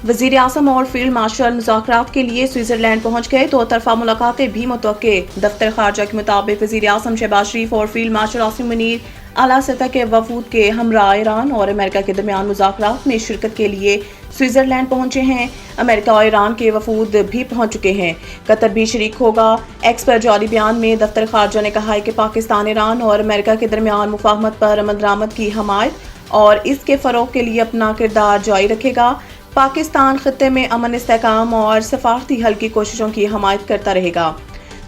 वजीर आजम और field marshal मुज़ाकरात के लिए स्विट्जरलैंड पहुंच गए। दो तरफा मुलाकातें भी मुतवक्के। दफ्तर खारजा के मुताबिक वजीर आजम शहबाज शरीफ और फील्ड मार्शल आसिम मुनीर आला सतह के वफूद के हमरा ईरान और अमेरिका के दरमियान मुज़ाकरात में शिरकत के लिए स्विट्जरलैंड पहुंचे हैं। अमेरिका और ईरान के वफूद भी पहुंच चुके हैं। कतर भी शरीक होगा। एक्स पर जारी बयान में दफ्तर खारजा ने कहा है कि पाकिस्तान ईरान और अमेरिका के दरमियान मुफाहमत पर अमल दरामद की हमायत और इसके फ़रोग़ के लिए अपना किरदार जारी रखेगा। पाकिस्तान खित्ते में अमन, इस्तेहकाम और सफारती हल की कोशिशों की हमायत करता रहेगा।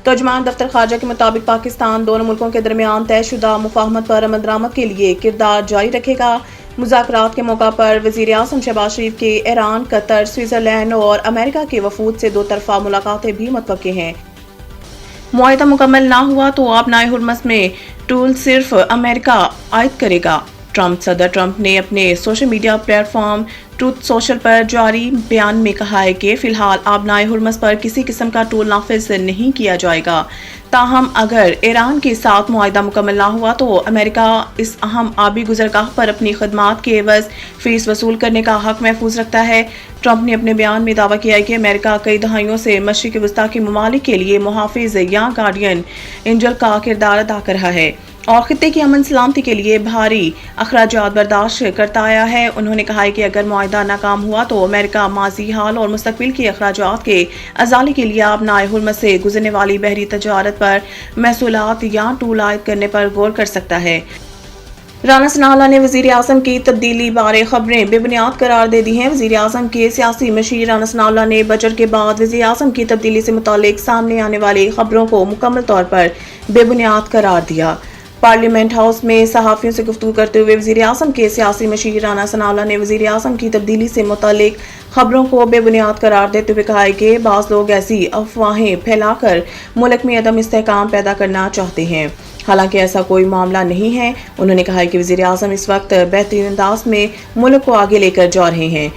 तर्जुमान दफ्तर खारजा के मुताबिक पाकिस्तान दोनों मुल्कों के दरमियान तयशुदा मुफाहमत पर अमल दरामद के लिए किरदार जारी रखेगा। मुज़ाकरात के मौका पर वज़ीर आज़म शहबाज शरीफ के ईरान, कतर, स्विट्जरलैंड और अमेरिका के वफूद से दो तरफा मुलाकातें भी मुतवक्के हैं। मुआहिदा मुकम्मल ना हुआ तो आबनाए हुर्मस में टूल सिर्फ अमेरिका आयद करेगा। सदर ट्रंप ने अपने social media platform truth social पर जारी बयान में कहा है कि फिलहाल आबनाए हुर्मस पर किसी किस्म का टूल नाफिज नहीं किया जाएगा। ताहम अगर ईरान के साथ मुआहिदा मुकम्मल ना हुआ तो अमेरिका इस अहम आबी गुजरगाह पर अपनी खदमात के एवज फीस वसूल करने का हक महफूज रखता है। ट्रंप ने अपने बयान में दावा किया है कि अमेरिका कई दहाइयों से मशरिक़ वस्ता के ममालिक के लिए मुहाफिज या गार्डियन एंजल का किरदार अदा कर रहा है और खित्ते की अमन सलामती के लिए भारी अखराजात बर्दाश्त करता आया है। उन्होंने कहा है कि अगर मुआहिदा नाकाम हुआ तो अमेरिका माजी, हाल और मुस्तकबिल के अखराजात के अजाले के लिए आबनाए हुर्मस से गुजरने वाली बहरी तजारत पर महसूलात या टूल आयद करने पर गौर कर सकता है। राना सनाउल्लाह ने वज़ीर आज़म की तब्दीली बारे खबरें बेबुनियाद करार दे दी हैं। वज़ीर आज़म के सियासी मशीर राना सनाउल्लाह ने बजट के बाद वज़ीर आज़म की तब्दीली से मुतालिक सामने आने वाली खबरों को मुकम्मल तौर पर बेबुनियाद करार दिया। पार्लियामेंट हाउस में सहाफ़ियों से गुफ्तगू करते हुए वज़ीर आज़म के सियासी मशीर राना सनाउल्लाह ने वज़ीर आज़म की तब्दीली से मुतालिक खबरों को बेबुनियाद करार देते हुए कहा है कि बाज़ लोग ऐसी अफवाहें फैलाकर मुल्क में अदम इस्तेहकाम पैदा करना चाहते हैं, हालांकि ऐसा कोई मामला नहीं है। उन्होंने कहा है कि वज़ीर आज़म इस वक्त बेहतरीन अंदाज में मुल्क को आगे लेकर जा रहे हैं।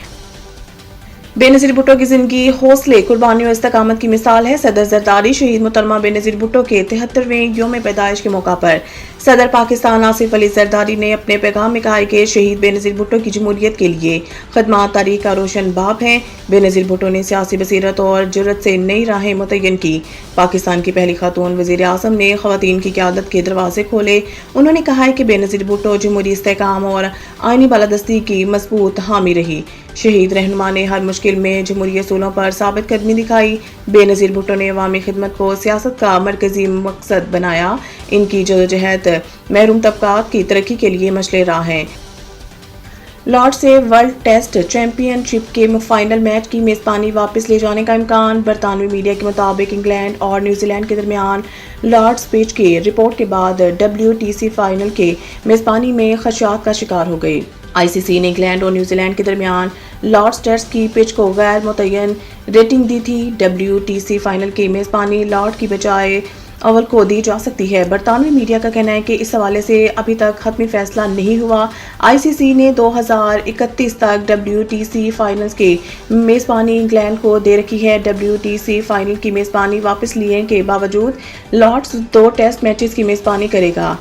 बेनज़ीर भुट्टो की जिंदगी हौसले, कुर्बानी और इस्तकामत की मिसाल है। सदर ज़रदारी शहीद मोहतरमा बेनज़ीर भुट्टो के 73वें यौम पैदाइश के मौका पर सदर पाकिस्तान आसिफ अली ज़रदारी ने अपने पैगाम में कहा है कि शहीद बेनज़ीर भुट्टो की जमहूरियत के लिए खदमात तारीख का रोशन बाब हैं। बेनज़ीर भुट्टो ने सियासी बसीरत और जुर्रत से नई राहें मुतय्यन की। पाकिस्तान की पहली खातून वज़ीर आज़म ने ख़वातीन की क़यादत के दरवाजे खोले। उन्होंने कहा है कि बेनज़ीर भुट्टो जमहूरी इस्तेहकाम और आइनी बालादस्ती की मजबूत हामी रही। शहीद रहनुमा ने हर मुश्किल में जमहूरी असूलों पर साबित कदमी दिखाई। बेनज़ीर भुट्टो ने अवामी खिदमत को सियासत का मरकजी मकसद बनाया। इनकी जदोजहद महरूम तबकात की तरक्की के लिए मशले राह है। लॉर्ड से वर्ल्ड टेस्ट चैंपियनशिप के फाइनल मैच की मेज़बानी वापस ले जाने का इम्कान। बरतानवी मीडिया के मुताबिक इंग्लैंड और न्यूजीलैंड के दरमियान लॉर्ड्स पिच की रिपोर्ट के बाद WTC फाइनल के मेज़बानी में खदशात का शिकार हो गई। ICC ने इंग्लैंड और न्यूजीलैंड के दरमियान लॉर्ड्स टेस्ट की पिच को गैर मुतय्यन रेटिंग दी थी। WTC फाइनल की मेज़बानी लॉर्ड की बजाय अव्वल को दी जा सकती है। बरतानवी मीडिया का कहना है कि इस हवाले से अभी तक हतमी फैसला नहीं हुआ। ICC ने 2031 तक WTC फाइनल्स की मेज़बानी इंग्लैंड को दे रखी है। WTC फाइनल की मेज़बानी वापस लिए के बावजूद लॉर्ड्स 2 टेस्ट मैचेस की मेज़बानी करेगा।